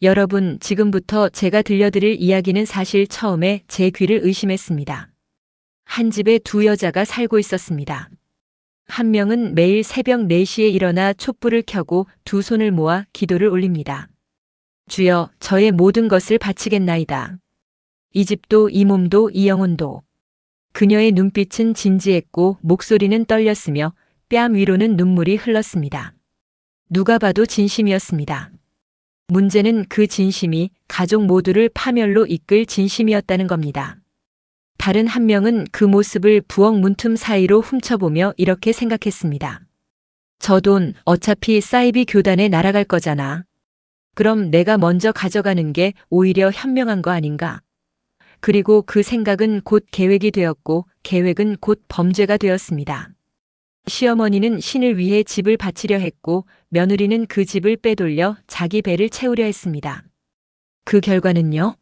여러분, 지금부터 제가 들려드릴 이야기는 사실 처음에 제 귀를 의심했습니다. 한 집에 두 여자가 살고 있었습니다. 한 명은 매일 새벽 4시에 일어나 촛불을 켜고 두 손을 모아 기도를 올립니다. 주여, 저의 모든 것을 바치겠나이다. 이 집도 이 몸도 이 영혼도. 그녀의 눈빛은 진지했고 목소리는 떨렸으며 뺨 위로는 눈물이 흘렀습니다. 누가 봐도 진심이었습니다. 문제는 그 진심이 가족 모두를 파멸로 이끌 진심이었다는 겁니다. 다른 한 명은 그 모습을 부엌 문틈 사이로 훔쳐보며 이렇게 생각했습니다. 저 돈 어차피 사이비 교단에 날아갈 거잖아. 그럼 내가 먼저 가져가는 게 오히려 현명한 거 아닌가? 그리고 그 생각은 곧 계획이 되었고 계획은 곧 범죄가 되었습니다. 시어머니는 신을 위해 집을 바치려 했고 며느리는 그 집을 빼돌려 자기 배를 채우려 했습니다. 그 결과는요?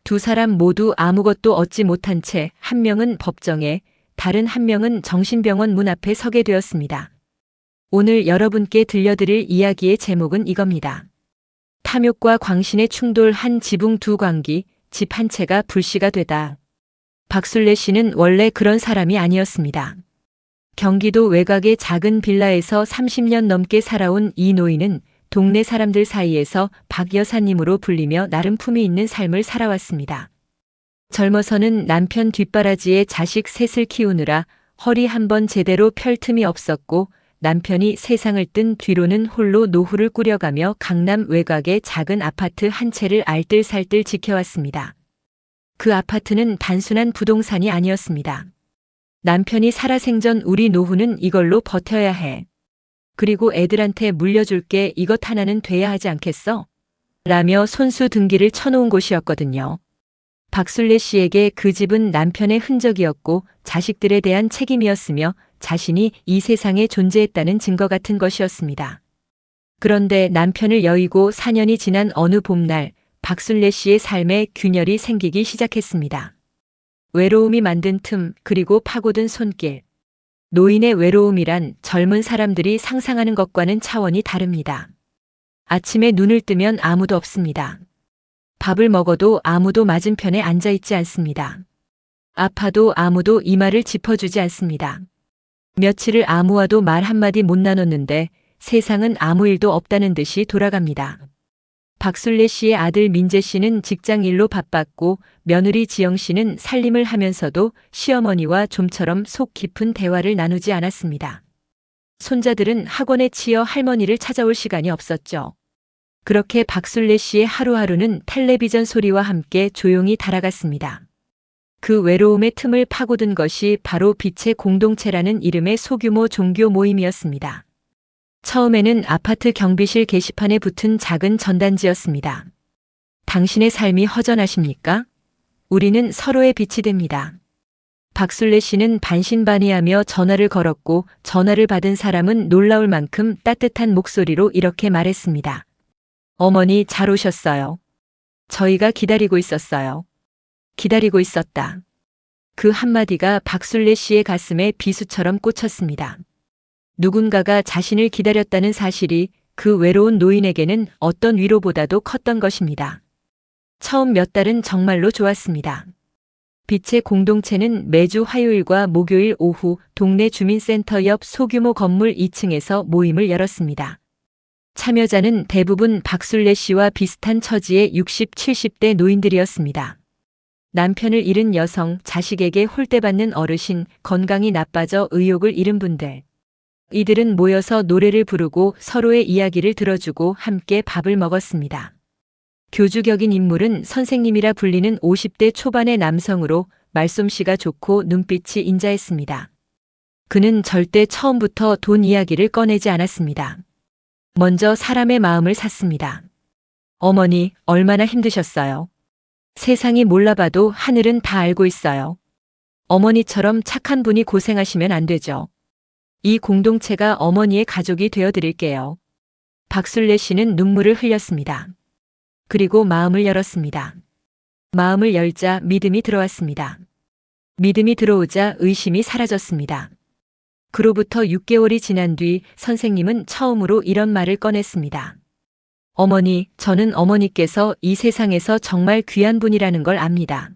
두 사람 모두 아무것도 얻지 못한 채 한 명은 법정에, 다른 한 명은 정신병원 문 앞에 서게 되었습니다. 오늘 여러분께 들려드릴 이야기의 제목은 이겁니다. 탐욕과 광신의 충돌 한 지붕 두 광기, 집 한 채가 불씨가 되다. 박술래 씨는 원래 그런 사람이 아니었습니다. 경기도 외곽의 작은 빌라에서 30년 넘게 살아온 이 노인은 동네 사람들 사이에서 박 여사님으로 불리며 나름 품이 있는 삶을 살아왔습니다. 젊어서는 남편 뒷바라지에 자식 셋을 키우느라 허리 한번 제대로 펼 틈이 없었고 남편이 세상을 뜬 뒤로는 홀로 노후를 꾸려가며 강남 외곽의 작은 아파트 한 채를 알뜰살뜰 지켜왔습니다. 그 아파트는 단순한 부동산이 아니었습니다. 남편이 살아생전 우리 노후는 이걸로 버텨야 해. 그리고 애들한테 물려줄게 이것 하나는 돼야 하지 않겠어? 라며 손수 등기를 쳐놓은 곳이었거든요. 박술래 씨에게 그 집은 남편의 흔적이었고 자식들에 대한 책임이었으며 자신이 이 세상에 존재했다는 증거 같은 것이었습니다. 그런데 남편을 여의고 4년이 지난 어느 봄날 박술래 씨의 삶에 균열이 생기기 시작했습니다. 외로움이 만든 틈 그리고 파고든 손길. 노인의 외로움이란 젊은 사람들이 상상하는 것과는 차원이 다릅니다. 아침에 눈을 뜨면 아무도 없습니다. 밥을 먹어도 아무도 맞은편에 앉아 있지 않습니다. 아파도 아무도 이마를 짚어주지 않습니다. 며칠을 아무와도 말 한마디 못 나눴는데 세상은 아무 일도 없다는 듯이 돌아갑니다. 박술래 씨의 아들 민재 씨는 직장 일로 바빴고 며느리 지영 씨는 살림을 하면서도 시어머니와 좀처럼 속 깊은 대화를 나누지 않았습니다. 손자들은 학원에 치여 할머니를 찾아올 시간이 없었죠. 그렇게 박술래 씨의 하루하루는 텔레비전 소리와 함께 조용히 달아갔습니다. 그 외로움의 틈을 파고든 것이 바로 빛의 공동체라는 이름의 소규모 종교 모임이었습니다. 처음에는 아파트 경비실 게시판에 붙은 작은 전단지였습니다. 당신의 삶이 허전하십니까? 우리는 서로의 빛이 됩니다. 박술래 씨는 반신반의하며 전화를 걸었고 전화를 받은 사람은 놀라울 만큼 따뜻한 목소리로 이렇게 말했습니다. 어머니 잘 오셨어요. 저희가 기다리고 있었어요. 기다리고 있었다. 그 한마디가 박술래 씨의 가슴에 비수처럼 꽂혔습니다. 누군가가 자신을 기다렸다는 사실이 그 외로운 노인에게는 어떤 위로보다도 컸던 것입니다. 처음 몇 달은 정말로 좋았습니다. 빛의 공동체는 매주 화요일과 목요일 오후 동네 주민센터 옆 소규모 건물 2층에서 모임을 열었습니다. 참여자는 대부분 박술래 씨와 비슷한 처지의 60, 70대 노인들이었습니다. 남편을 잃은 여성, 자식에게 홀대받는 어르신, 건강이 나빠져 의욕을 잃은 분들. 이들은 모여서 노래를 부르고 서로의 이야기를 들어주고 함께 밥을 먹었습니다. 교주격인 인물은 선생님이라 불리는 50대 초반의 남성으로 말솜씨가 좋고 눈빛이 인자했습니다. 그는 절대 처음부터 돈 이야기를 꺼내지 않았습니다. 먼저 사람의 마음을 샀습니다. 어머니, 얼마나 힘드셨어요? 세상이 몰라봐도 하늘은 다 알고 있어요. 어머니처럼 착한 분이 고생하시면 안 되죠. 이 공동체가 어머니의 가족이 되어드릴게요. 박술래 씨는 눈물을 흘렸습니다. 그리고 마음을 열었습니다. 마음을 열자 믿음이 들어왔습니다. 믿음이 들어오자 의심이 사라졌습니다. 그로부터 6개월이 지난 뒤 선생님은 처음으로 이런 말을 꺼냈습니다. 어머니, 저는 어머니께서 이 세상에서 정말 귀한 분이라는 걸 압니다.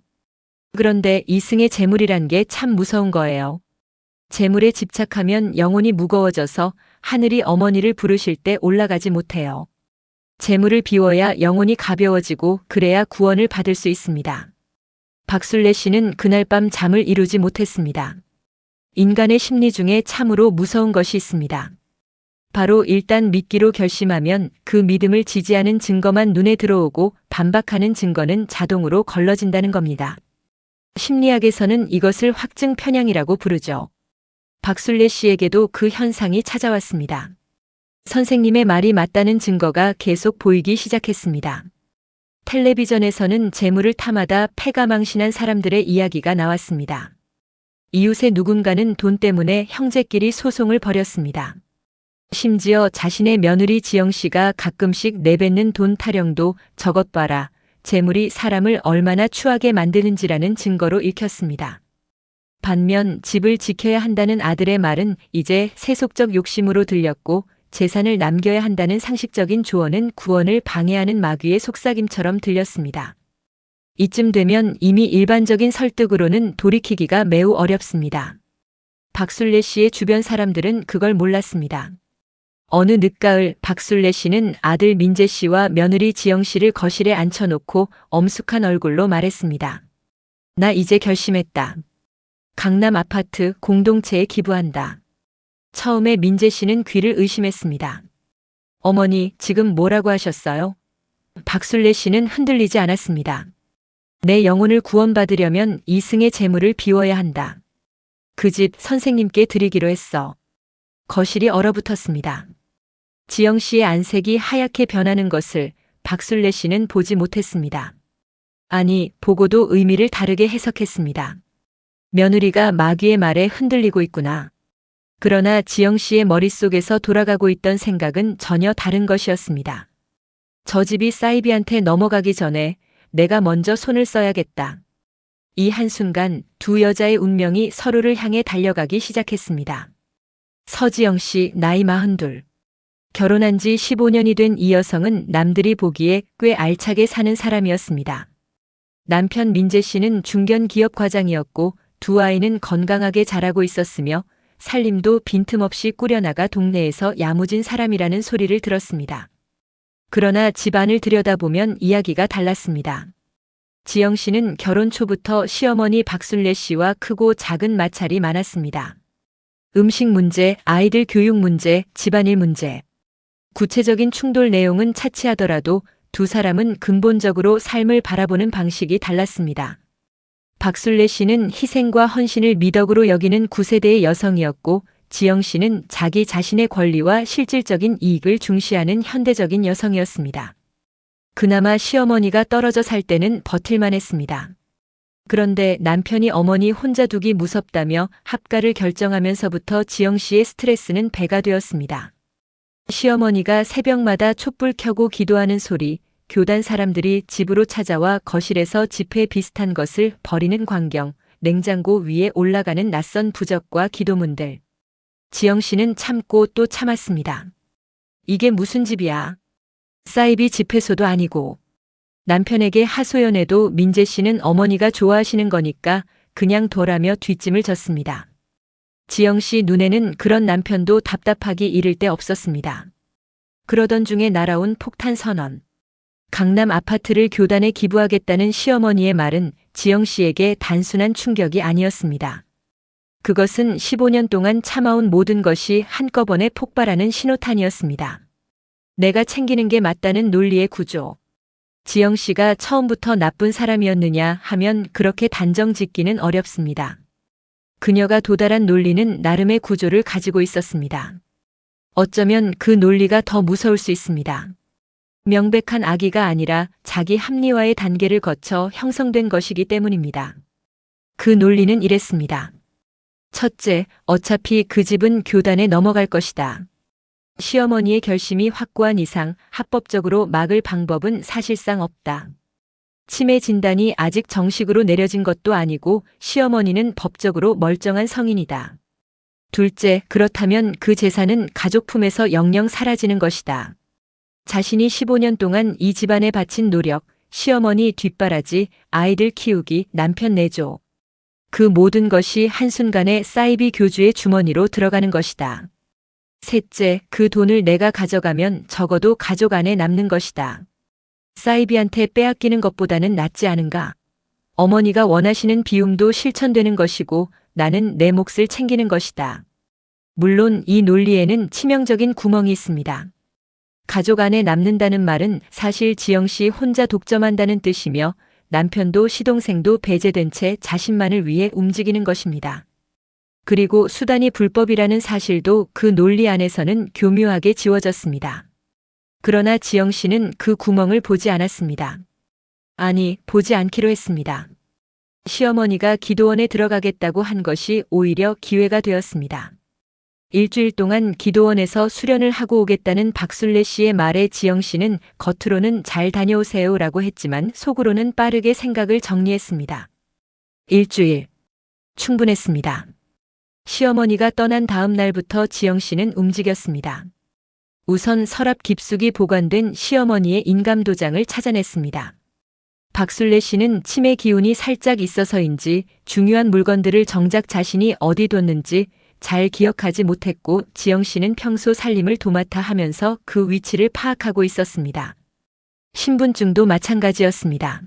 그런데 이승의 재물이란 게 참 무서운 거예요. 재물에 집착하면 영혼이 무거워져서 하늘이 어머니를 부르실 때 올라가지 못해요. 재물을 비워야 영혼이 가벼워지고 그래야 구원을 받을 수 있습니다. 박술래 씨는 그날 밤 잠을 이루지 못했습니다. 인간의 심리 중에 참으로 무서운 것이 있습니다. 바로 일단 믿기로 결심하면 그 믿음을 지지하는 증거만 눈에 들어오고 반박하는 증거는 자동으로 걸러진다는 겁니다. 심리학에서는 이것을 확증 편향이라고 부르죠. 박술래 씨에게도 그 현상이 찾아왔습니다. 선생님의 말이 맞다는 증거가 계속 보이기 시작했습니다. 텔레비전에서는 재물을 탐하다 패가 망신한 사람들의 이야기가 나왔습니다. 이웃의 누군가는 돈 때문에 형제끼리 소송을 벌였습니다. 심지어 자신의 며느리 지영 씨가 가끔씩 내뱉는 돈 타령도 저것 봐라, 재물이 사람을 얼마나 추하게 만드는지라는 증거로 읽혔습니다. 반면 집을 지켜야 한다는 아들의 말은 이제 세속적 욕심으로 들렸고 재산을 남겨야 한다는 상식적인 조언은 구원을 방해하는 마귀의 속삭임처럼 들렸습니다. 이쯤 되면 이미 일반적인 설득으로는 돌이키기가 매우 어렵습니다. 박술래 씨의 주변 사람들은 그걸 몰랐습니다. 어느 늦가을 박술래 씨는 아들 민재 씨와 며느리 지영 씨를 거실에 앉혀놓고 엄숙한 얼굴로 말했습니다. 나 이제 결심했다. 강남 아파트 공동체에 기부한다. 처음에 민재 씨는 귀를 의심했습니다. 어머니, 지금 뭐라고 하셨어요? 박술래 씨는 흔들리지 않았습니다. 내 영혼을 구원받으려면 이승의 재물을 비워야 한다. 그 집 선생님께 드리기로 했어. 거실이 얼어붙었습니다. 지영 씨의 안색이 하얗게 변하는 것을 박술래 씨는 보지 못했습니다. 아니, 보고도 의미를 다르게 해석했습니다. 며느리가 마귀의 말에 흔들리고 있구나. 그러나 지영 씨의 머릿속에서 돌아가고 있던 생각은 전혀 다른 것이었습니다. 저 집이 사이비한테 넘어가기 전에 내가 먼저 손을 써야겠다. 이 한순간 두 여자의 운명이 서로를 향해 달려가기 시작했습니다. 서지영 씨, 나이 42. 결혼한 지 15년이 된 이 여성은 남들이 보기에 꽤 알차게 사는 사람이었습니다. 남편 민재 씨는 중견 기업 과장이었고 두 아이는 건강하게 자라고 있었으며 살림도 빈틈없이 꾸려나가 동네에서 야무진 사람이라는 소리를 들었습니다. 그러나 집안을 들여다보면 이야기가 달랐습니다. 지영 씨는 결혼 초부터 시어머니 박술래 씨와 크고 작은 마찰이 많았습니다. 음식 문제, 아이들 교육 문제, 집안일 문제. 구체적인 충돌 내용은 차치하더라도 두 사람은 근본적으로 삶을 바라보는 방식이 달랐습니다. 박술래 씨는 희생과 헌신을 미덕으로 여기는 9세대의 여성이었고 지영 씨는 자기 자신의 권리와 실질적인 이익을 중시하는 현대적인 여성이었습니다. 그나마 시어머니가 떨어져 살 때는 버틸만 했습니다. 그런데 남편이 어머니 혼자 두기 무섭다며 합가를 결정하면서부터 지영 씨의 스트레스는 배가 되었습니다. 시어머니가 새벽마다 촛불 켜고 기도하는 소리, 교단 사람들이 집으로 찾아와 거실에서 지폐 비슷한 것을 버리는 광경, 냉장고 위에 올라가는 낯선 부적과 기도문들. 지영 씨는 참고 또 참았습니다. 이게 무슨 집이야? 사이비 집회소도 아니고. 남편에게 하소연해도 민재 씨는 어머니가 좋아하시는 거니까 그냥 둬라며 뒷짐을 졌습니다. 지영 씨 눈에는 그런 남편도 답답하기 이를 데 없었습니다. 그러던 중에 날아온 폭탄 선언. 강남 아파트를 교단에 기부하겠다는 시어머니의 말은 지영 씨에게 단순한 충격이 아니었습니다. 그것은 15년 동안 참아온 모든 것이 한꺼번에 폭발하는 신호탄이었습니다. 내가 챙기는 게 맞다는 논리의 구조. 지영 씨가 처음부터 나쁜 사람이었느냐 하면 그렇게 단정 짓기는 어렵습니다. 그녀가 도달한 논리는 나름의 구조를 가지고 있었습니다. 어쩌면 그 논리가 더 무서울 수 있습니다. 명백한 악의가 아니라 자기 합리화의 단계를 거쳐 형성된 것이기 때문입니다. 그 논리는 이랬습니다. 첫째, 어차피 그 집은 교단에 넘어갈 것이다. 시어머니의 결심이 확고한 이상 합법적으로 막을 방법은 사실상 없다. 치매 진단이 아직 정식으로 내려진 것도 아니고 시어머니는 법적으로 멀쩡한 성인이다. 둘째, 그렇다면 그 재산은 가족 품에서 영영 사라지는 것이다. 자신이 15년 동안 이 집안에 바친 노력, 시어머니 뒷바라지, 아이들 키우기, 남편 내조. 그 모든 것이 한순간에 사이비 교주의 주머니로 들어가는 것이다. 셋째, 그 돈을 내가 가져가면 적어도 가족 안에 남는 것이다. 사이비한테 빼앗기는 것보다는 낫지 않은가? 어머니가 원하시는 비움도 실천되는 것이고 나는 내 몫을 챙기는 것이다. 물론 이 논리에는 치명적인 구멍이 있습니다. 가족 안에 남는다는 말은 사실 지영 씨 혼자 독점한다는 뜻이며 남편도 시동생도 배제된 채 자신만을 위해 움직이는 것입니다. 그리고 수단이 불법이라는 사실도 그 논리 안에서는 교묘하게 지워졌습니다. 그러나 지영 씨는 그 구멍을 보지 않았습니다. 아니, 보지 않기로 했습니다. 시어머니가 기도원에 들어가겠다고 한 것이 오히려 기회가 되었습니다. 일주일 동안 기도원에서 수련을 하고 오겠다는 박술래 씨의 말에 지영 씨는 겉으로는 잘 다녀오세요라고 했지만 속으로는 빠르게 생각을 정리했습니다. 일주일. 충분했습니다. 시어머니가 떠난 다음 날부터 지영 씨는 움직였습니다. 우선 서랍 깊숙이 보관된 시어머니의 인감도장을 찾아냈습니다. 박술래 씨는 치매 기운이 살짝 있어서인지 중요한 물건들을 정작 자신이 어디 뒀는지 잘 기억하지 못했고 지영 씨는 평소 살림을 도맡아 하면서 그 위치를 파악하고 있었습니다. 신분증도 마찬가지였습니다.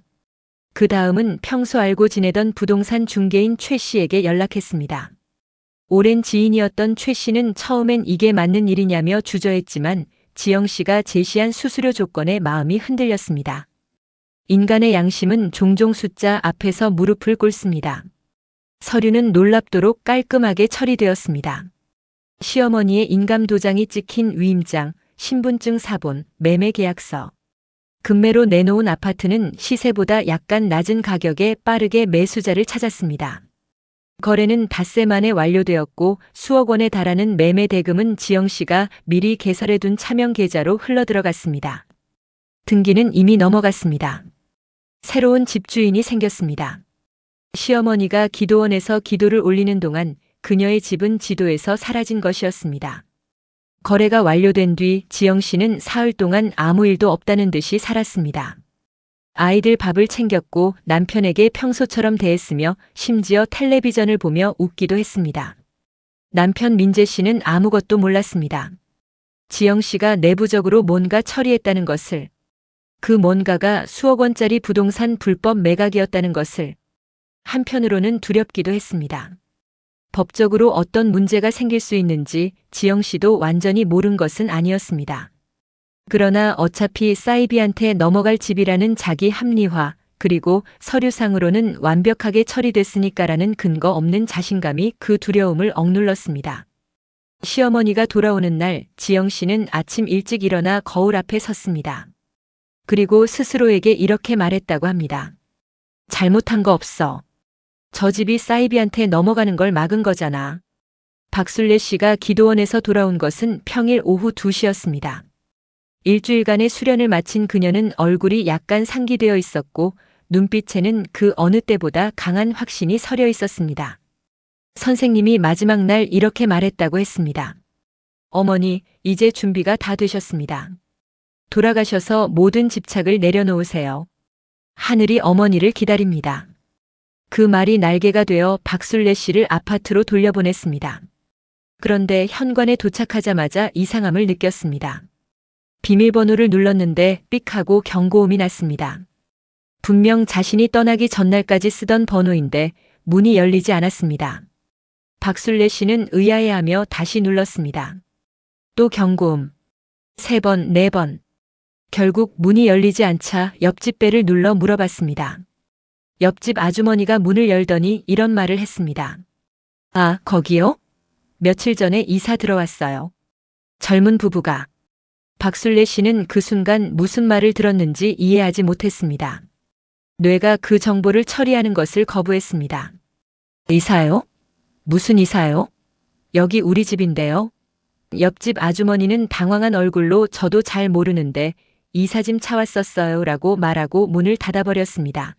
그 다음은 평소 알고 지내던 부동산 중개인 최 씨에게 연락했습니다. 오랜 지인이었던 최 씨는 처음엔 이게 맞는 일이냐며 주저했지만 지영 씨가 제시한 수수료 조건에 마음이 흔들렸습니다. 인간의 양심은 종종 숫자 앞에서 무릎을 꿇습니다. 서류는 놀랍도록 깔끔하게 처리되었습니다. 시어머니의 인감도장이 찍힌 위임장, 신분증 사본, 매매계약서. 급매로 내놓은 아파트는 시세보다 약간 낮은 가격에 빠르게 매수자를 찾았습니다. 거래는 닷새 만에 완료되었고 수억 원에 달하는 매매 대금은 지영 씨가 미리 개설해둔 차명 계좌로 흘러들어갔습니다. 등기는 이미 넘어갔습니다. 새로운 집주인이 생겼습니다. 시어머니가 기도원에서 기도를 올리는 동안 그녀의 집은 지도에서 사라진 것이었습니다. 거래가 완료된 뒤 지영 씨는 사흘 동안 아무 일도 없다는 듯이 살았습니다. 아이들 밥을 챙겼고 남편에게 평소처럼 대했으며 심지어 텔레비전을 보며 웃기도 했습니다. 남편 민재 씨는 아무것도 몰랐습니다. 지영 씨가 내부적으로 뭔가 처리했다는 것을, 그 뭔가가 수억 원짜리 부동산 불법 매각이었다는 것을, 한편으로는 두렵기도 했습니다. 법적으로 어떤 문제가 생길 수 있는지 지영 씨도 완전히 모른 것은 아니었습니다. 그러나 어차피 사이비한테 넘어갈 집이라는 자기 합리화, 그리고 서류상으로는 완벽하게 처리됐으니까라는 근거 없는 자신감이 그 두려움을 억눌렀습니다. 시어머니가 돌아오는 날 지영 씨는 아침 일찍 일어나 거울 앞에 섰습니다. 그리고 스스로에게 이렇게 말했다고 합니다. 잘못한 거 없어. 저 집이 사이비한테 넘어가는 걸 막은 거잖아. 박술래 씨가 기도원에서 돌아온 것은 평일 오후 2시였습니다. 일주일간의 수련을 마친 그녀는 얼굴이 약간 상기되어 있었고 눈빛에는 그 어느 때보다 강한 확신이 서려 있었습니다. 선생님이 마지막 날 이렇게 말했다고 했습니다. 어머니, 이제 준비가 다 되셨습니다. 돌아가셔서 모든 집착을 내려놓으세요. 하늘이 어머니를 기다립니다. 그 말이 날개가 되어 박술래 씨를 아파트로 돌려보냈습니다. 그런데 현관에 도착하자마자 이상함을 느꼈습니다. 비밀번호를 눌렀는데 삑 하고 경고음이 났습니다. 분명 자신이 떠나기 전날까지 쓰던 번호인데 문이 열리지 않았습니다. 박술래 씨는 의아해하며 다시 눌렀습니다. 또 경고음. 3번, 4번. 결국 문이 열리지 않자 옆집 배를 눌러 물어봤습니다. 옆집 아주머니가 문을 열더니 이런 말을 했습니다. 아, 거기요? 며칠 전에 이사 들어왔어요. 젊은 부부가. 박술래 씨는 그 순간 무슨 말을 들었는지 이해하지 못했습니다. 뇌가 그 정보를 처리하는 것을 거부했습니다. 이사요? 무슨 이사요? 여기 우리 집인데요. 옆집 아주머니는 당황한 얼굴로 저도 잘 모르는데 이사짐 차왔었어요 라고 말하고 문을 닫아버렸습니다.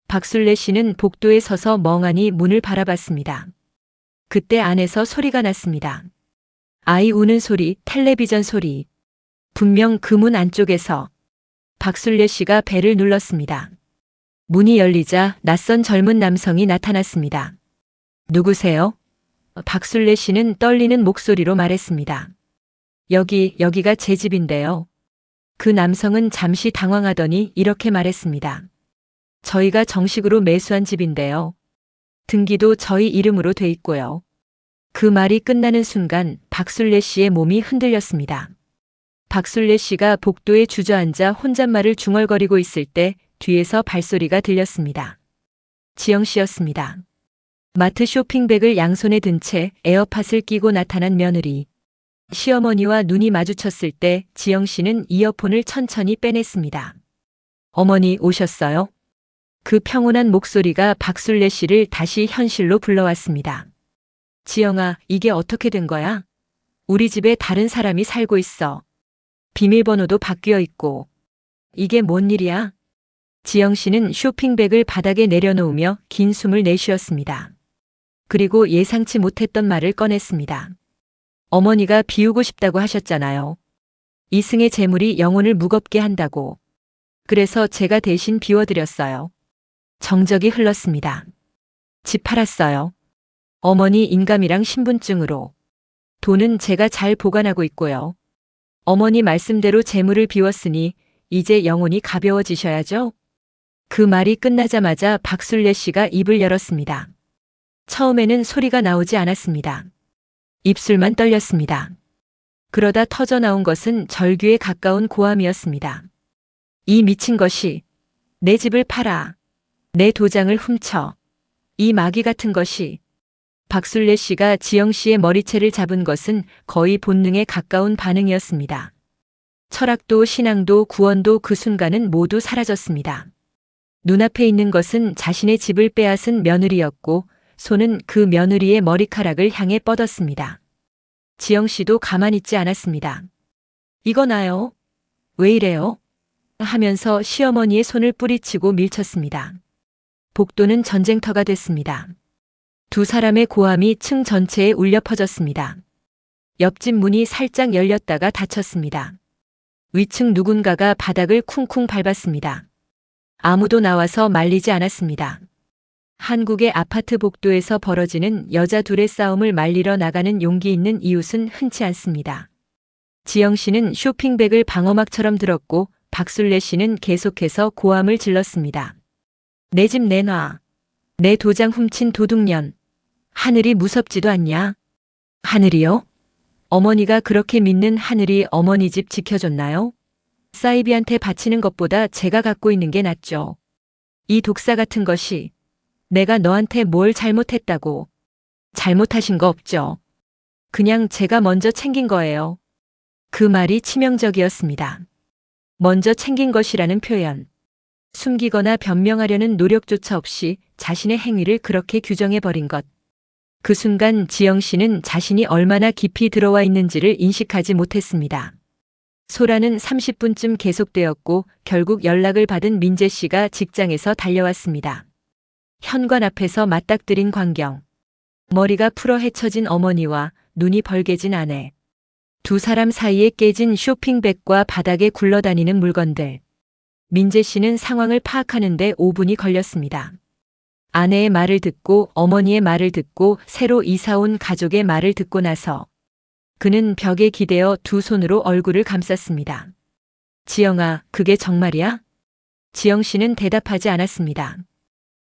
박술래 씨는 복도에 서서 멍하니 문을 바라봤습니다. 그때 안에서 소리가 났습니다. 아이 우는 소리, 텔레비전 소리. 분명 그 문 안쪽에서 박술래 씨가 벨을 눌렀습니다. 문이 열리자 낯선 젊은 남성이 나타났습니다. 누구세요? 박술래 씨는 떨리는 목소리로 말했습니다. 여기가 제 집인데요. 그 남성은 잠시 당황하더니 이렇게 말했습니다. 저희가 정식으로 매수한 집인데요. 등기도 저희 이름으로 돼 있고요. 그 말이 끝나는 순간 박술래 씨의 몸이 흔들렸습니다. 박술래 씨가 복도에 주저앉아 혼잣말을 중얼거리고 있을 때 뒤에서 발소리가 들렸습니다. 지영 씨였습니다. 마트 쇼핑백을 양손에 든 채 에어팟을 끼고 나타난 며느리. 시어머니와 눈이 마주쳤을 때 지영 씨는 이어폰을 천천히 빼냈습니다. 어머니 오셨어요? 그 평온한 목소리가 박술래 씨를 다시 현실로 불러왔습니다. 지영아, 이게 어떻게 된 거야? 우리 집에 다른 사람이 살고 있어. 비밀번호도 바뀌어 있고. 이게 뭔 일이야? 지영 씨는 쇼핑백을 바닥에 내려놓으며 긴 숨을 내쉬었습니다. 그리고 예상치 못했던 말을 꺼냈습니다. 어머니가 비우고 싶다고 하셨잖아요. 이승의 재물이 영혼을 무겁게 한다고. 그래서 제가 대신 비워드렸어요. 정적이 흘렀습니다. 집 팔았어요. 어머니 인감이랑 신분증으로. 돈은 제가 잘 보관하고 있고요. 어머니 말씀대로 재물을 비웠으니 이제 영혼이 가벼워지셔야죠. 그 말이 끝나자마자 박술래 씨가 입을 열었습니다. 처음에는 소리가 나오지 않았습니다. 입술만 떨렸습니다. 그러다 터져나온 것은 절규에 가까운 고함이었습니다. 이 미친 것이 내 집을 팔아. 내 도장을 훔쳐. 이 마귀 같은 것이. 박술래 씨가 지영 씨의 머리채를 잡은 것은 거의 본능에 가까운 반응이었습니다. 철학도 신앙도 구원도 그 순간은 모두 사라졌습니다. 눈앞에 있는 것은 자신의 집을 빼앗은 며느리였고 손은 그 며느리의 머리카락을 향해 뻗었습니다. 지영 씨도 가만히 있지 않았습니다. 이거 나요? 왜 이래요? 하면서 시어머니의 손을 뿌리치고 밀쳤습니다. 복도는 전쟁터가 됐습니다. 두 사람의 고함이 층 전체에 울려 퍼졌습니다. 옆집 문이 살짝 열렸다가 닫혔습니다. 위층 누군가가 바닥을 쿵쿵 밟았습니다. 아무도 나와서 말리지 않았습니다. 한국의 아파트 복도에서 벌어지는 여자 둘의 싸움을 말리러 나가는 용기 있는 이웃은 흔치 않습니다. 지영 씨는 쇼핑백을 방어막처럼 들었고 박술래 씨는 계속해서 고함을 질렀습니다. 내 집 내놔. 내 도장 훔친 도둑년. 하늘이 무섭지도 않냐? 하늘이요? 어머니가 그렇게 믿는 하늘이 어머니 집 지켜줬나요? 사이비한테 바치는 것보다 제가 갖고 있는 게 낫죠. 이 독사 같은 것이. 내가 너한테 뭘 잘못했다고. 잘못하신 거 없죠. 그냥 제가 먼저 챙긴 거예요. 그 말이 치명적이었습니다. 먼저 챙긴 것이라는 표현. 숨기거나 변명하려는 노력조차 없이 자신의 행위를 그렇게 규정해버린 것. 그 순간 지영 씨는 자신이 얼마나 깊이 들어와 있는지를 인식하지 못했습니다. 소란은 30분쯤 계속되었고 결국 연락을 받은 민재 씨가 직장에서 달려왔습니다. 현관 앞에서 맞닥뜨린 광경. 머리가 풀어 헤쳐진 어머니와 눈이 벌개진 아내. 두 사람 사이에 깨진 쇼핑백과 바닥에 굴러다니는 물건들. 민재 씨는 상황을 파악하는데 5분이 걸렸습니다. 아내의 말을 듣고 어머니의 말을 듣고 새로 이사온 가족의 말을 듣고 나서 그는 벽에 기대어 두 손으로 얼굴을 감쌌습니다. 지영아, 그게 정말이야? 지영 씨는 대답하지 않았습니다.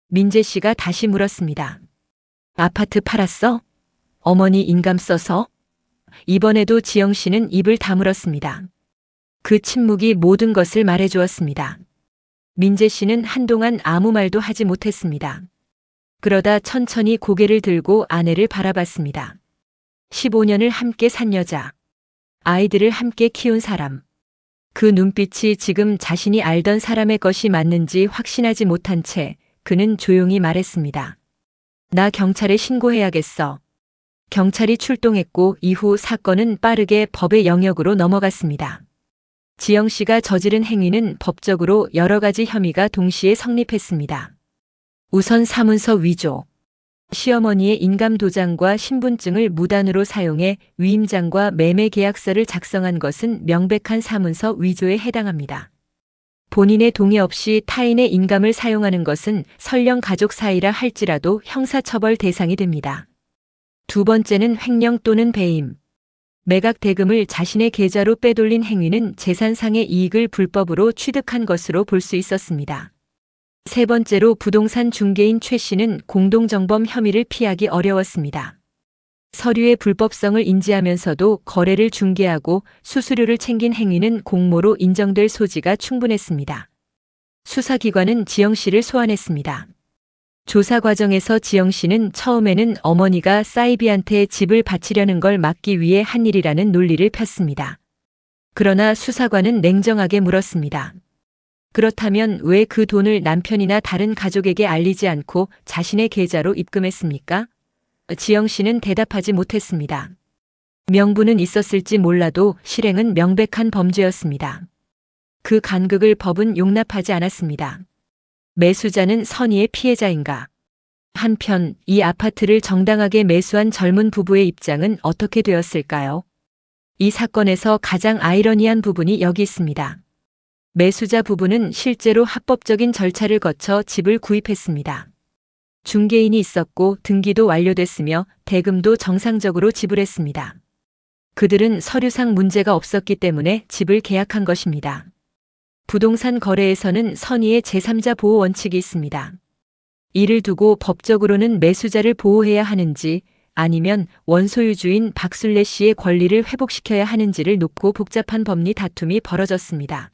민재 씨가 다시 물었습니다. 아파트 팔았어? 어머니 인감 써서? 이번에도 지영 씨는 입을 다물었습니다. 그 침묵이 모든 것을 말해주었습니다. 민재 씨는 한동안 아무 말도 하지 못했습니다. 그러다 천천히 고개를 들고 아내를 바라봤습니다. 15년을 함께 산 여자. 아이들을 함께 키운 사람. 그 눈빛이 지금 자신이 알던 사람의 것이 맞는지 확신하지 못한 채 그는 조용히 말했습니다. 나 경찰에 신고해야겠어. 경찰이 출동했고 이후 사건은 빠르게 법의 영역으로 넘어갔습니다. 지영 씨가 저지른 행위는 법적으로 여러 가지 혐의가 동시에 성립했습니다. 우선 사문서 위조, 시어머니의 인감도장과 신분증을 무단으로 사용해 위임장과 매매 계약서를 작성한 것은 명백한 사문서 위조에 해당합니다. 본인의 동의 없이 타인의 인감을 사용하는 것은 설령 가족 사이라 할지라도 형사처벌 대상이 됩니다. 두 번째는 횡령 또는 배임. 매각 대금을 자신의 계좌로 빼돌린 행위는 재산상의 이익을 불법으로 취득한 것으로 볼 수 있었습니다. 세 번째로 부동산 중개인 최 씨는 공동정범 혐의를 피하기 어려웠습니다. 서류의 불법성을 인지하면서도 거래를 중개하고 수수료를 챙긴 행위는 공모로 인정될 소지가 충분했습니다. 수사기관은 지영 씨를 소환했습니다. 조사 과정에서 지영 씨는 처음에는 어머니가 사이비한테 집을 바치려는 걸 막기 위해 한 일이라는 논리를 폈습니다. 그러나 수사관은 냉정하게 물었습니다. 그렇다면 왜 그 돈을 남편이나 다른 가족에게 알리지 않고 자신의 계좌로 입금했습니까? 지영 씨는 대답하지 못했습니다. 명분은 있었을지 몰라도 실행은 명백한 범죄였습니다. 그 간극을 법은 용납하지 않았습니다. 매수자는 선의의 피해자인가? 한편 이 아파트를 정당하게 매수한 젊은 부부의 입장은 어떻게 되었을까요? 이 사건에서 가장 아이러니한 부분이 여기 있습니다. 매수자 부부는 실제로 합법적인 절차를 거쳐 집을 구입했습니다. 중개인이 있었고 등기도 완료됐으며 대금도 정상적으로 지불했습니다. 그들은 서류상 문제가 없었기 때문에 집을 계약한 것입니다. 부동산 거래에서는 선의의 제3자 보호 원칙이 있습니다. 이를 두고 법적으로는 매수자를 보호해야 하는지 아니면 원소유주인 박술래 씨의 권리를 회복시켜야 하는지를 놓고 복잡한 법리 다툼이 벌어졌습니다.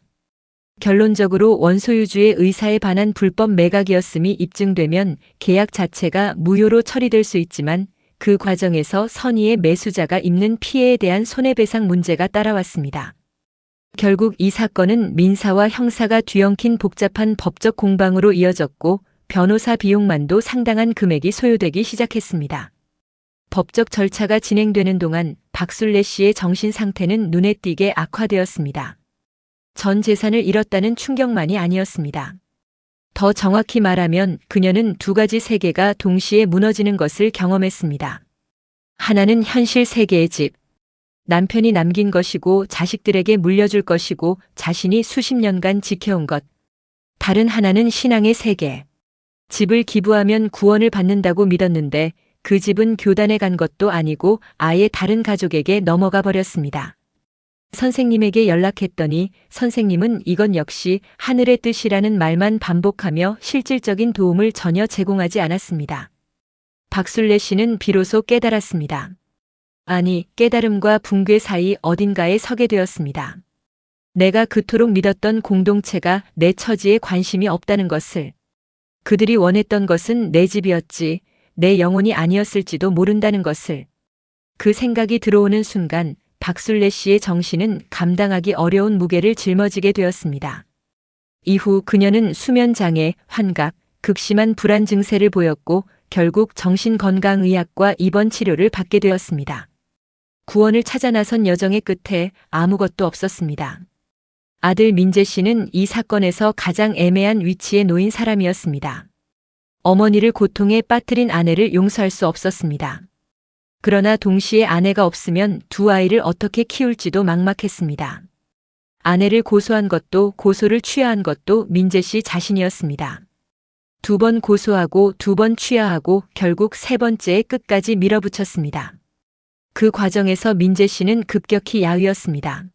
결론적으로 원소유주의 의사에 반한 불법 매각이었음이 입증되면 계약 자체가 무효로 처리될 수 있지만 그 과정에서 선의의 매수자가 입는 피해에 대한 손해배상 문제가 따라왔습니다. 결국 이 사건은 민사와 형사가 뒤엉킨 복잡한 법적 공방으로 이어졌고 변호사 비용만도 상당한 금액이 소요되기 시작했습니다. 법적 절차가 진행되는 동안 박술래 씨의 정신 상태는 눈에 띄게 악화되었습니다. 전 재산을 잃었다는 충격만이 아니었습니다. 더 정확히 말하면 그녀는 두 가지 세계가 동시에 무너지는 것을 경험했습니다. 하나는 현실 세계의 집. 남편이 남긴 것이고 자식들에게 물려줄 것이고 자신이 수십 년간 지켜온 것. 다른 하나는 신앙의 세계. 집을 기부하면 구원을 받는다고 믿었는데 그 집은 교단에 간 것도 아니고 아예 다른 가족에게 넘어가 버렸습니다. 선생님에게 연락했더니 선생님은 이건 역시 하늘의 뜻이라는 말만 반복하며 실질적인 도움을 전혀 제공하지 않았습니다. 박술래 씨는 비로소 깨달았습니다. 아니, 깨달음과 붕괴 사이 어딘가에 서게 되었습니다. 내가 그토록 믿었던 공동체가 내 처지에 관심이 없다는 것을. 그들이 원했던 것은 내 집이었지, 내 영혼이 아니었을지도 모른다는 것을. 그 생각이 들어오는 순간 박술래 씨의 정신은 감당하기 어려운 무게를 짊어지게 되었습니다. 이후 그녀는 수면장애, 환각, 극심한 불안 증세를 보였고 결국 정신건강의학과 입원 치료를 받게 되었습니다. 구원을 찾아 나선 여정의 끝에 아무것도 없었습니다. 아들 민재 씨는 이 사건에서 가장 애매한 위치에 놓인 사람이었습니다. 어머니를 고통에 빠뜨린 아내를 용서할 수 없었습니다. 그러나 동시에 아내가 없으면 두 아이를 어떻게 키울지도 막막했습니다. 아내를 고소한 것도 고소를 취하한 것도 민재 씨 자신이었습니다. 두 번 고소하고 두 번 취하하고 결국 세 번째에 끝까지 밀어붙였습니다. 그 과정에서 민재 씨는 급격히 야위었습니다.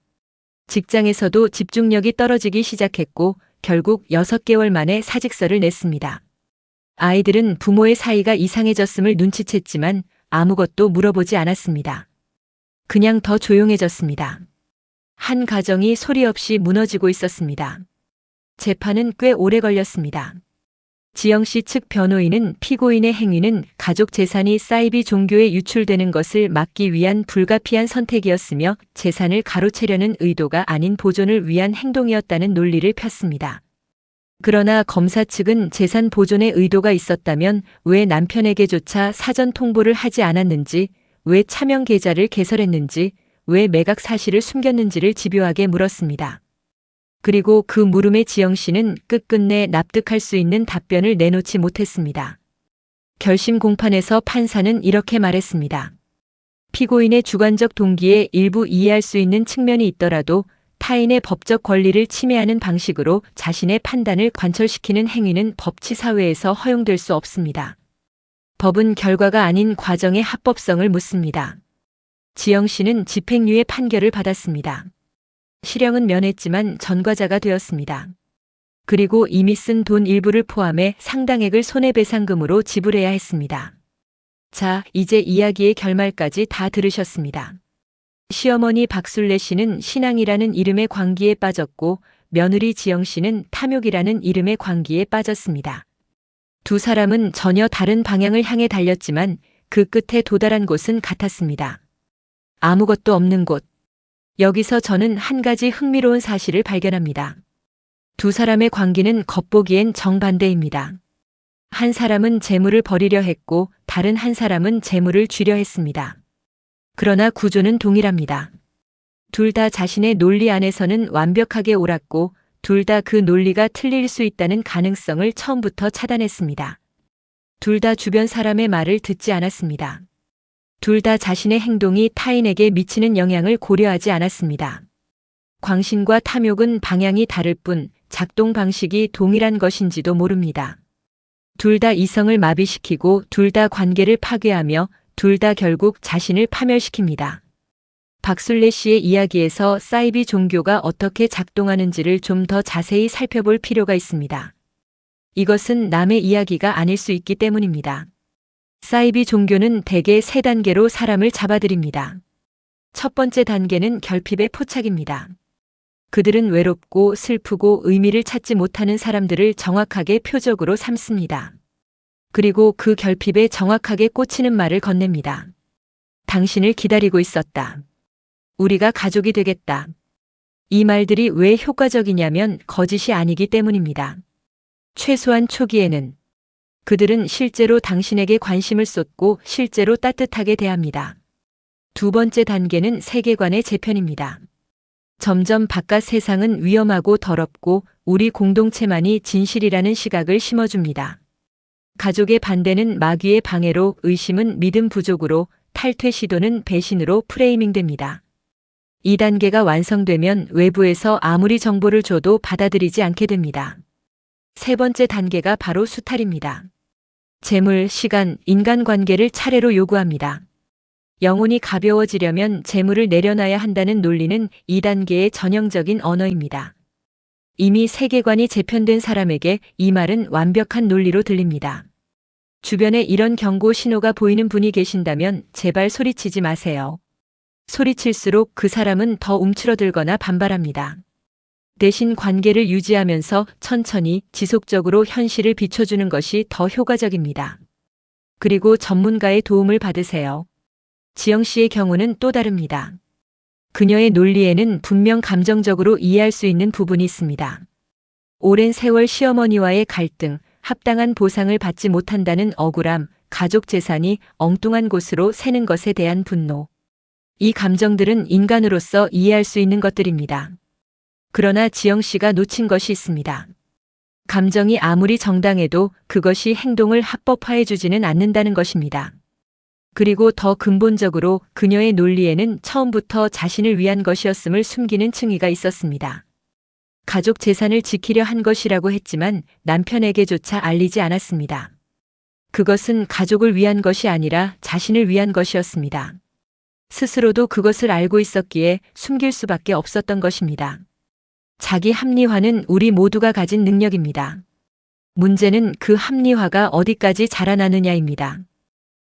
직장에서도 집중력이 떨어지기 시작했고 결국 6개월 만에 사직서를 냈습니다. 아이들은 부모의 사이가 이상해졌음을 눈치챘지만 아무것도 물어보지 않았습니다. 그냥 더 조용해졌습니다. 한 가정이 소리 없이 무너지고 있었습니다. 재판은 꽤 오래 걸렸습니다. 지영 씨 측 변호인은 피고인의 행위는 가족 재산이 사이비 종교에 유출되는 것을 막기 위한 불가피한 선택이었으며 재산을 가로채려는 의도가 아닌 보존을 위한 행동이었다는 논리를 폈습니다. 그러나 검사 측은 재산 보존의 의도가 있었다면 왜 남편에게조차 사전 통보를 하지 않았는지, 왜 차명 계좌를 개설했는지, 왜 매각 사실을 숨겼는지를 집요하게 물었습니다. 그리고 그 물음에 지영 씨는 끝끝내 납득할 수 있는 답변을 내놓지 못했습니다. 결심 공판에서 판사는 이렇게 말했습니다. 피고인의 주관적 동기에 일부 이해할 수 있는 측면이 있더라도 타인의 법적 권리를 침해하는 방식으로 자신의 판단을 관철시키는 행위는 법치사회에서 허용될 수 없습니다. 법은 결과가 아닌 과정의 합법성을 묻습니다. 지영 씨는 집행유예 판결을 받았습니다. 실형은 면했지만 전과자가 되었습니다. 그리고 이미 쓴 돈 일부를 포함해 상당액을 손해배상금으로 지불해야 했습니다. 자, 이제 이야기의 결말까지 다 들으셨습니다. 시어머니 박술래 씨는 신앙이라는 이름의 광기에 빠졌고 며느리 지영 씨는 탐욕이라는 이름의 광기에 빠졌습니다. 두 사람은 전혀 다른 방향을 향해 달렸지만 그 끝에 도달한 곳은 같았습니다. 아무것도 없는 곳. 여기서 저는 한 가지 흥미로운 사실을 발견합니다. 두 사람의 관계는 겉보기엔 정반대입니다. 한 사람은 재물을 버리려 했고 다른 한 사람은 재물을 쥐려 했습니다. 그러나 구조는 동일합니다. 둘 다 자신의 논리 안에서는 완벽하게 옳았고 둘 다 그 논리가 틀릴 수 있다는 가능성을 처음부터 차단했습니다. 둘 다 주변 사람의 말을 듣지 않았습니다. 둘 다 자신의 행동이 타인에게 미치는 영향을 고려하지 않았습니다. 광신과 탐욕은 방향이 다를 뿐 작동 방식이 동일한 것인지도 모릅니다. 둘 다 이성을 마비시키고 둘 다 관계를 파괴하며 둘 다 결국 자신을 파멸시킵니다. 박술래 씨의 이야기에서 사이비 종교가 어떻게 작동하는지를 좀 더 자세히 살펴볼 필요가 있습니다. 이것은 남의 이야기가 아닐 수 있기 때문입니다. 사이비 종교는 대개 3단계로 사람을 잡아들입니다. 첫 번째 단계는 결핍의 포착입니다. 그들은 외롭고 슬프고 의미를 찾지 못하는 사람들을 정확하게 표적으로 삼습니다. 그리고 그 결핍에 정확하게 꽂히는 말을 건넵니다. 당신을 기다리고 있었다. 우리가 가족이 되겠다. 이 말들이 왜 효과적이냐면 거짓이 아니기 때문입니다. 최소한 초기에는 그들은 실제로 당신에게 관심을 쏟고 실제로 따뜻하게 대합니다. 두 번째 단계는 세계관의 재편입니다. 점점 바깥 세상은 위험하고 더럽고 우리 공동체만이 진실이라는 시각을 심어줍니다. 가족의 반대는 마귀의 방해로, 의심은 믿음 부족으로, 탈퇴 시도는 배신으로 프레이밍됩니다. 2단계가 완성되면 외부에서 아무리 정보를 줘도 받아들이지 않게 됩니다. 세 번째 단계가 바로 수탈입니다. 재물, 시간, 인간관계를 차례로 요구합니다. 영혼이 가벼워지려면 재물을 내려놔야 한다는 논리는 2단계의 전형적인 언어입니다. 이미 세계관이 재편된 사람에게 이 말은 완벽한 논리로 들립니다. 주변에 이런 경고 신호가 보이는 분이 계신다면 제발 소리치지 마세요. 소리칠수록 그 사람은 더 움츠러들거나 반발합니다. 대신 관계를 유지하면서 천천히 지속적으로 현실을 비춰주는 것이 더 효과적입니다. 그리고 전문가의 도움을 받으세요. 지영 씨의 경우는 또 다릅니다. 그녀의 논리에는 분명 감정적으로 이해할 수 있는 부분이 있습니다. 오랜 세월 시어머니와의 갈등, 합당한 보상을 받지 못한다는 억울함, 가족 재산이 엉뚱한 곳으로 새는 것에 대한 분노. 이 감정들은 인간으로서 이해할 수 있는 것들입니다. 그러나 지영 씨가 놓친 것이 있습니다. 감정이 아무리 정당해도 그것이 행동을 합법화해주지는 않는다는 것입니다. 그리고 더 근본적으로 그녀의 논리에는 처음부터 자신을 위한 것이었음을 숨기는 층위가 있었습니다. 가족 재산을 지키려 한 것이라고 했지만 남편에게조차 알리지 않았습니다. 그것은 가족을 위한 것이 아니라 자신을 위한 것이었습니다. 스스로도 그것을 알고 있었기에 숨길 수밖에 없었던 것입니다. 자기 합리화는 우리 모두가 가진 능력입니다. 문제는 그 합리화가 어디까지 자라나느냐입니다.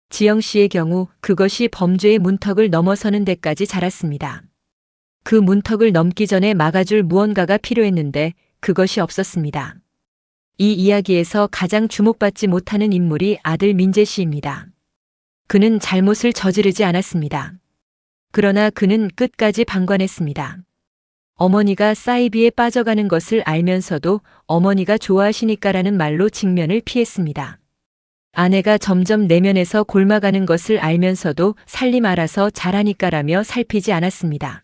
지영 씨의 경우 그것이 범죄의 문턱을 넘어서는 데까지 자랐습니다. 그 문턱을 넘기 전에 막아줄 무언가가 필요했는데 그것이 없었습니다. 이 이야기에서 가장 주목받지 못하는 인물이 아들 민재 씨입니다. 그는 잘못을 저지르지 않았습니다. 그러나 그는 끝까지 방관했습니다. 어머니가 사이비에 빠져가는 것을 알면서도 어머니가 좋아하시니까라는 말로 직면을 피했습니다. 아내가 점점 내면에서 골마가는 것을 알면서도 살림 알아서 잘하니까라며 살피지 않았습니다.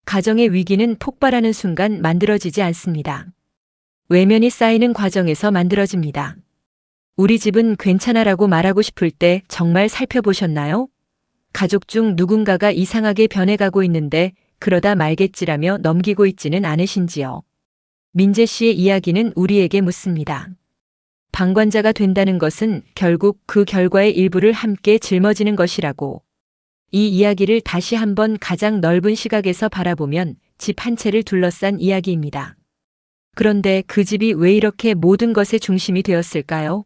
가정의 위기는 폭발하는 순간 만들어지지 않습니다. 외면이 쌓이는 과정에서 만들어집니다. 우리 집은 괜찮아라고 말하고 싶을 때 정말 살펴보셨나요? 가족 중 누군가가 이상하게 변해가고 있는데 그러다 말겠지라며 넘기고 있지는 않으신지요? 민재 씨의 이야기는 우리에게 묻습니다. 방관자가 된다는 것은 결국 그 결과의 일부를 함께 짊어지는 것이라고. 이 이야기를 다시 한번 가장 넓은 시각에서 바라보면 집 한 채를 둘러싼 이야기입니다. 그런데 그 집이 왜 이렇게 모든 것의 중심이 되었을까요?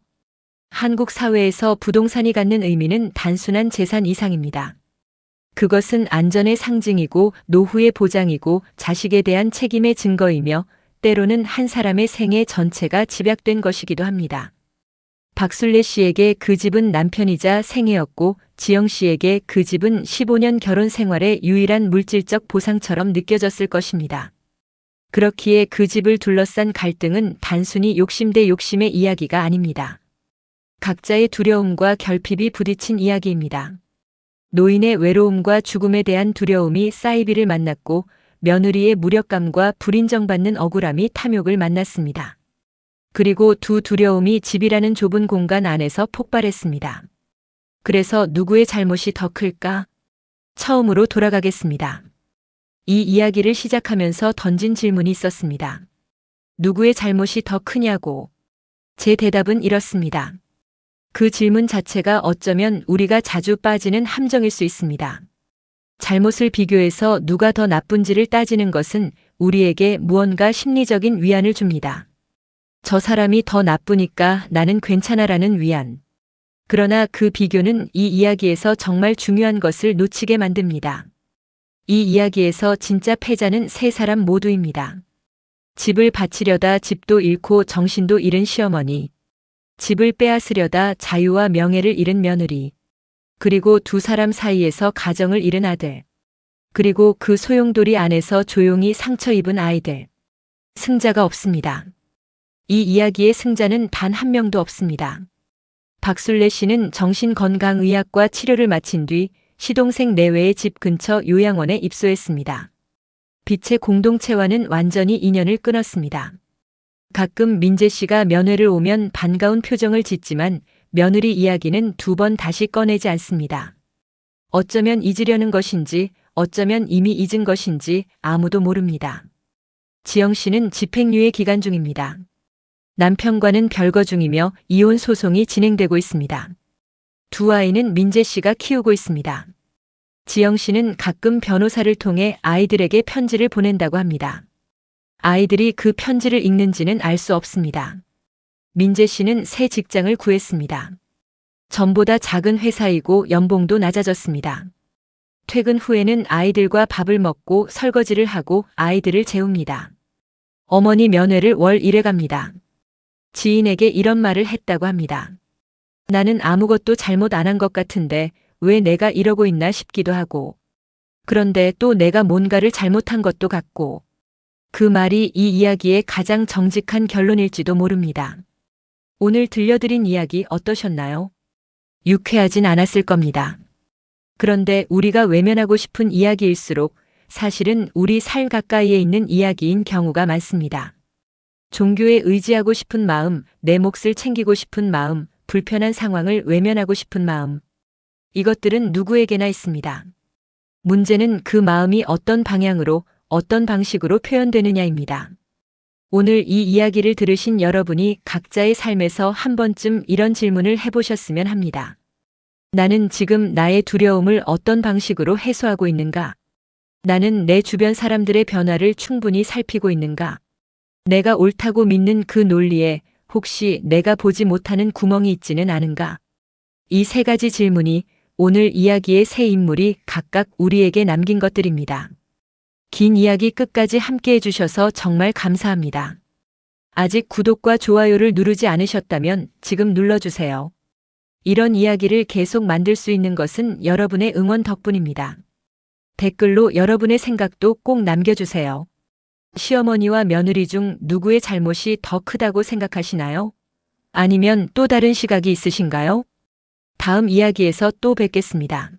한국 사회에서 부동산이 갖는 의미는 단순한 재산 이상입니다. 그것은 안전의 상징이고 노후의 보장이고 자식에 대한 책임의 증거이며 때로는 한 사람의 생애 전체가 집약된 것이기도 합니다. 박술래 씨에게 그 집은 남편이자 생애였고 지영 씨에게 그 집은 15년 결혼 생활의 유일한 물질적 보상처럼 느껴졌을 것입니다. 그렇기에 그 집을 둘러싼 갈등은 단순히 욕심 대 욕심의 이야기가 아닙니다. 각자의 두려움과 결핍이 부딪힌 이야기입니다. 노인의 외로움과 죽음에 대한 두려움이 사이비를 만났고 며느리의 무력감과 불인정받는 억울함이 탐욕을 만났습니다. 그리고 두 두려움이 집이라는 좁은 공간 안에서 폭발했습니다. 그래서 누구의 잘못이 더 클까? 처음으로 돌아가겠습니다. 이 이야기를 시작하면서 던진 질문이 있었습니다. 누구의 잘못이 더 크냐고. 제 대답은 이렇습니다. 그 질문 자체가 어쩌면 우리가 자주 빠지는 함정일 수 있습니다. 잘못을 비교해서 누가 더 나쁜지를 따지는 것은 우리에게 무언가 심리적인 위안을 줍니다. 저 사람이 더 나쁘니까 나는 괜찮아라는 위안. 그러나 그 비교는 이 이야기에서 정말 중요한 것을 놓치게 만듭니다. 이 이야기에서 진짜 패자는 세 사람 모두입니다. 집을 바치려다 집도 잃고 정신도 잃은 시어머니, 집을 빼앗으려다 자유와 명예를 잃은 며느리, 그리고 두 사람 사이에서 가정을 잃은 아들, 그리고 그 소용돌이 안에서 조용히 상처 입은 아이들. 승자가 없습니다. 이 이야기의 승자는 단 한 명도 없습니다. 박술래 씨는 정신건강의학과 치료를 마친 뒤 시동생 내외의 집 근처 요양원에 입소했습니다. 빛의 공동체와는 완전히 인연을 끊었습니다. 가끔 민재 씨가 면회를 오면 반가운 표정을 짓지만 며느리 이야기는 두 번 다시 꺼내지 않습니다. 어쩌면 잊으려는 것인지 어쩌면 이미 잊은 것인지 아무도 모릅니다. 지영 씨는 집행유예 기간 중입니다. 남편과는 별거 중이며 이혼 소송이 진행되고 있습니다. 두 아이는 민재 씨가 키우고 있습니다. 지영 씨는 가끔 변호사를 통해 아이들에게 편지를 보낸다고 합니다. 아이들이 그 편지를 읽는지는 알 수 없습니다. 민재 씨는 새 직장을 구했습니다. 전보다 작은 회사이고 연봉도 낮아졌습니다. 퇴근 후에는 아이들과 밥을 먹고 설거지를 하고 아이들을 재웁니다. 어머니 면회를 월 1회 갑니다. 지인에게 이런 말을 했다고 합니다. 나는 아무것도 잘못 안 한 것 같은데 왜 내가 이러고 있나 싶기도 하고. 그런데 또 내가 뭔가를 잘못한 것도 같고. 그 말이 이 이야기의 가장 정직한 결론일지도 모릅니다. 오늘 들려드린 이야기 어떠셨나요? 유쾌하진 않았을 겁니다. 그런데 우리가 외면하고 싶은 이야기일수록 사실은 우리 살 가까이에 있는 이야기인 경우가 많습니다. 종교에 의지하고 싶은 마음, 내 몫을 챙기고 싶은 마음, 불편한 상황을 외면하고 싶은 마음. 이것들은 누구에게나 있습니다. 문제는 그 마음이 어떤 방향으로, 어떤 방식으로 표현되느냐입니다. 오늘 이 이야기를 들으신 여러분이 각자의 삶에서 한 번쯤 이런 질문을 해보셨으면 합니다. 나는 지금 나의 두려움을 어떤 방식으로 해소하고 있는가? 나는 내 주변 사람들의 변화를 충분히 살피고 있는가? 내가 옳다고 믿는 그 논리에 혹시 내가 보지 못하는 구멍이 있지는 않은가? 이 세 가지 질문이 오늘 이야기의 세 인물이 각각 우리에게 남긴 것들입니다. 긴 이야기 끝까지 함께 해주셔서 정말 감사합니다. 아직 구독과 좋아요를 누르지 않으셨다면 지금 눌러주세요. 이런 이야기를 계속 만들 수 있는 것은 여러분의 응원 덕분입니다. 댓글로 여러분의 생각도 꼭 남겨주세요. 시어머니와 며느리 중 누구의 잘못이 더 크다고 생각하시나요? 아니면 또 다른 시각이 있으신가요? 다음 이야기에서 또 뵙겠습니다.